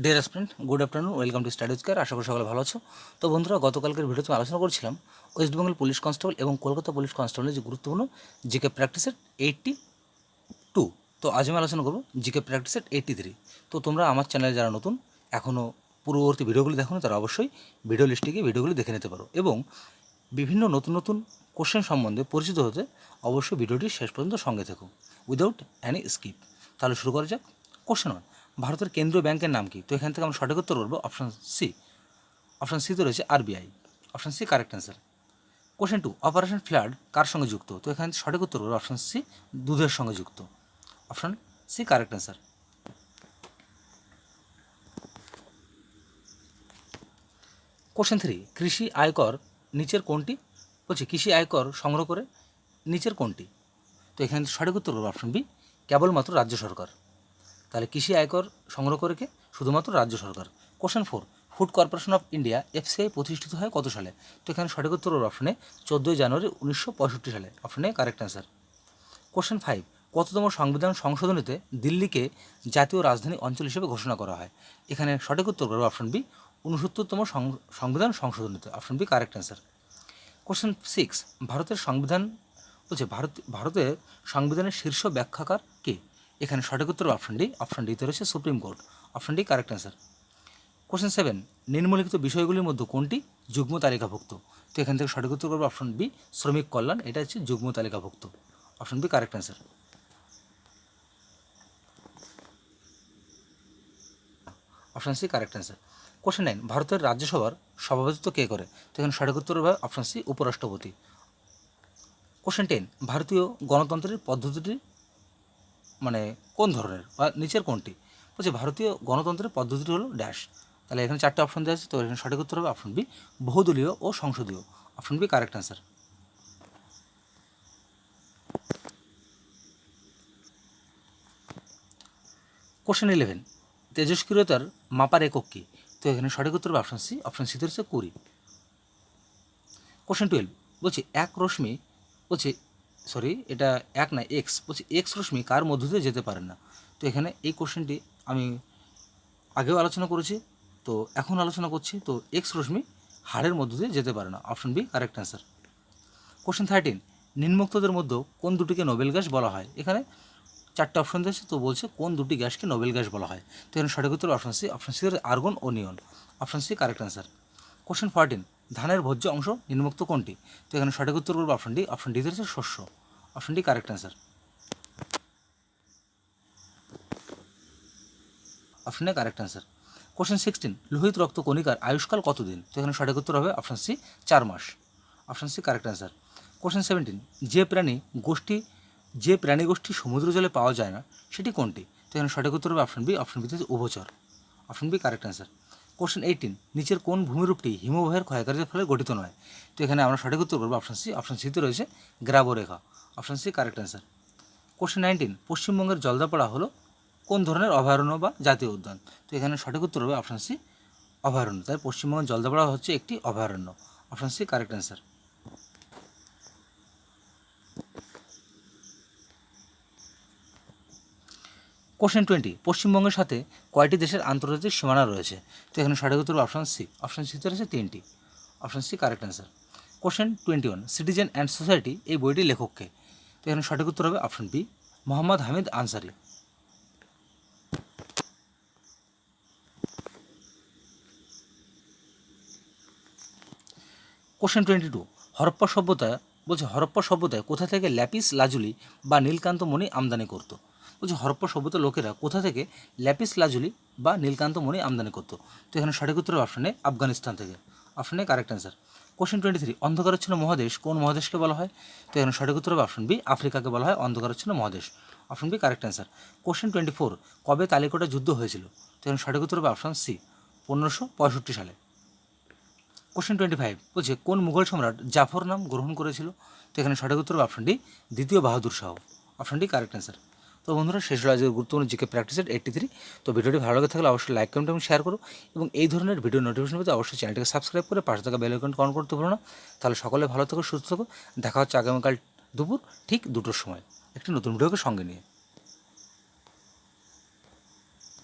Deer student, good afternoon, welcome to study with. আশা করি সকলে ভালো আছো। তো বন্ধুরা, গতকালকের ভিডিওতে আলোচনা করছিলাম ওয়েস্ট বেঙ্গল পুলিশ কনস্টেবল এবং কলকাতা পুলিশ কনস্টেবলের যে গুরুত্বপূর্ণ জিকে প্র্যাকটিসের 82। তো আজ আমি আলোচনা করবো জিকে প্র্যাকটিসের 83। তো তোমরা আমার চ্যানেলে যারা নতুন, এখনও পূর্ববর্তী ভিডিওগুলি দেখো তারা অবশ্যই ভিডিও লিস্টে গিয়ে ভিডিওগুলি দেখে নিতে পারো এবং বিভিন্ন নতুন নতুন কোশ্চেন সম্বন্ধে পরিচিত হতে অবশ্যই ভিডিওটি শেষ পর্যন্ত সঙ্গে থেকো উইদাউট অ্যানি স্কিপ। তাহলে শুরু করা যাক। কোশ্চেন 1, ভারতের কেন্দ্রীয় ব্যাংকের নাম কি? তো এখান থেকে আমরা সঠিক উত্তর করবো অপশান সি। অপশান সিতে রয়েছে RBI. Option C correct answer. Question 2, operation flood কার সঙ্গে যুক্ত? তো এখানে সঠিক উত্তর করবো অপশান সি, দুধের সঙ্গে যুক্ত। Option C correct answer. Question 3, কৃষি আয়কর নিচের কোনটি? বলছি কৃষি আয়কর সংগ্রহ করে নিচের কোনটি? তো এখানে সঠিক উত্তর করবো অপশান বি, কেবলমাত্র রাজ্য সরকার। তাহলে কৃষি আয়কর সংগ্রহ করে কে? শুধুমাত্র রাজ্য সরকার। Question 4, food corporation of India FCI প্রতিষ্ঠিত হয় কত সালে? তো এখানে সঠিক উত্তর হল অপশনে 14 জানুয়ারি 1965 সালে। অপশনে কারেক্ট অ্যান্সার। কোশ্চেন 5, কততম সংবিধান সংশোধনীতে দিল্লিকে জাতীয় রাজধানী অঞ্চল হিসেবে ঘোষণা করা হয়? এখানে সঠিক উত্তর করবে অপশন বি, 69তম সংবিধান সংশোধনীতে। Option B correct answer. Question 6, ভারতের সংবিধান বলছে ভারতের সংবিধানের শীর্ষ ব্যাখ্যাকার কে? এখানে সঠিক উত্তর অপশন ডি। অপশন ডিতে রয়েছে supreme court. Option D correct answer. Question 7, নিম্নলিখিত বিষয়গুলির মধ্যে কোনটি যুগ্ম তালিকাভুক্ত? তো এখান থেকে সঠিক উত্তর করবে অপশন বি, শ্রমিক কল্যাণ। এটা হচ্ছে যুগ্ম তালিকাভুক্ত। Option B correct answer. Option C correct answer. Question 9, ভারতের রাজ্যসভার সভাপতিত্ব কে করে? তো এখানে সঠিক উত্তর হবে অপশন সি, উপরাষ্ট্রপতি। কোশ্চেন 10, ভারতীয় গণতন্ত্রের পদ্ধতিটি মানে কোন ধরনের বা নিচের কোনটি? বলছে ভারতীয় গণতন্ত্রের পদ্ধতিটি হলো ড্যাশ। তাহলে এখানে 4টে অপশন দেওয়া আছে, তো এখানে সঠিক উত্তর হবে অপশন বি, বহুদলীয় ও সংসদীয়। Option B correct answer. Question 11, তেজস্ক্রিয়তার মাপার একক কী? তো এখানে সঠিক উত্তর হবে অপশন সি। অপশন সিতে হচ্ছে 20। কোশ্চেন 12, বলছি এক রশ্মি বলছি এটা এক না এক্স, বলছি এক্স রশ্মি কার মধ্য দিয়ে যেতে পারে না? তো এখানে এই কোশ্চেনটি আমি আগেও আলোচনা করেছি, তো এখন আলোচনা করছি। তো এক্স রশ্মি হাড়ের মধ্য দিয়ে যেতে পারে না। Option B correct answer. Question 13, নিম্নোক্তদের মধ্যে কোন দুটিকে নোবেল গ্যাস বলা হয়? এখানে 4টে অপশন দিয়েছে, তো বলছে কোন দুটি গ্যাসকে নোবেল গ্যাস বলা হয়? তো এখানে সঠিক উত্তর option C. Option C argon ও neon. Option C correct answer. Question 14, ধানের ভোজ্য অংশ নিম্নোক্ত কোনটি? তো এখানে সঠিক উত্তর করবে অপশন ডি। অপশন ডি হচ্ছে শস্য। Option D correct answer. Option A correct answer. Question 16, লোহিত রক্ত কণিকার আয়ুষ্কাল কতদিন? তো এখানে সঠিক উত্তর হবে অপশন সি, 4 মাস। Option C correct answer. Question 17, যে প্রাণী গোষ্ঠী সমুদ্র জলে পাওয়া যায় না সেটি কোনটি? তো এখানে সঠিক উত্তর হবে অপশন বি। অপশন বিতে উভচর। Option B correct answer. Question 18, নিচের কোন ভূমিরূপটি হিমবাহের ক্ষয়কার্যের ফলে গঠিত নয়? তো এখানে আমরা সঠিক উত্তর করবো অপশন সি। অপশন সিতে রয়েছে গ্রাবরেখা। Option C correct answer. Question 19, পশ্চিমবঙ্গের জলদাপাড়া হলো কোন ধরনের অভয়ারণ্য বা জাতীয় উদ্যান? তো এখানে সঠিক উত্তর হবে অপশন সি, অভয়ারণ্য। তাই পশ্চিমবঙ্গের জলদাপাড়া হচ্ছে একটি অভয়ারণ্য। Option C correct answer. Question 20, পশ্চিমবঙ্গের সাথে কয়টি দেশের আন্তর্জাতিক সীমানা রয়েছে? তো এখানে সঠিক উত্তর অপশন সি। অপশন সিতে রয়েছে 3টি। Option C correct answer. Question 21, citizen and society এই বইটির লেখককে? তো এখানে সঠিক উত্তর হবে option B, Mohammad Hamid Ansari. Question 22, Harappa সভ্যতায় কোথা থেকে ল্যাপিস লাজুলি বা নীলকান্ত মণি আমদানি করতো? বলছে হরপ্পা সভ্যতার লোকেরা কোথা থেকে ল্যাপিস লাজুলি বা নীলকান্ত মণি আমদানি করতো? তো এখানে সঠিক উত্তর অপশনে আফগানিস্তান থেকে। অপশনে কারেক্ট অ্যান্সার। কোশ্চেন 23, অন্ধকারাচ্ছন্ন মহাদেশ কোন মহাদেশকে বলা হয়? তো এখানে সঠিক উত্তর হবে অপশন বি, আফ্রিকাকে বলা হয় অন্ধকারাচ্ছন্ন মহাদেশ। Option B correct answer. Question 24, কবে তালিকোটা যুদ্ধ হয়েছিল? তো এখানে সঠিক উত্তর হবে অপশন সি, 1565 সালে। কোশ্চেন 25, বলছে কোন মুঘল সম্রাট জাফর নাম গ্রহণ করেছিল? তো এখানে সঠিক উত্তর অপশন ডি, দ্বিতীয় Bahadur Shah. Option D correct answer. তো বন্ধুরা, শেষ হলো আজকের গুরুত্বপূর্ণ জিকে প্র্যাকটিসের 83। তো ভিডিওটি ভালো লাগে থাকলে অবশ্যই লাইক কমেন্ট এবং শেয়ার করো এবং এই ধরনের ভিডিও নোটিফিকেশন পেতে অবশ্যই চ্যানেলটিকে সাবস্ক্রাইব করে পাশে থাকা বেল আইকন অন করতে ভুলো না। তাহলে সকলে ভালো থাকো, সুস্থ থাকো। দেখা হচ্ছে আগামীকাল দুপুর ঠিক 2টোর সময় একটি নতুন ভিডিওকে সঙ্গে নিয়ে।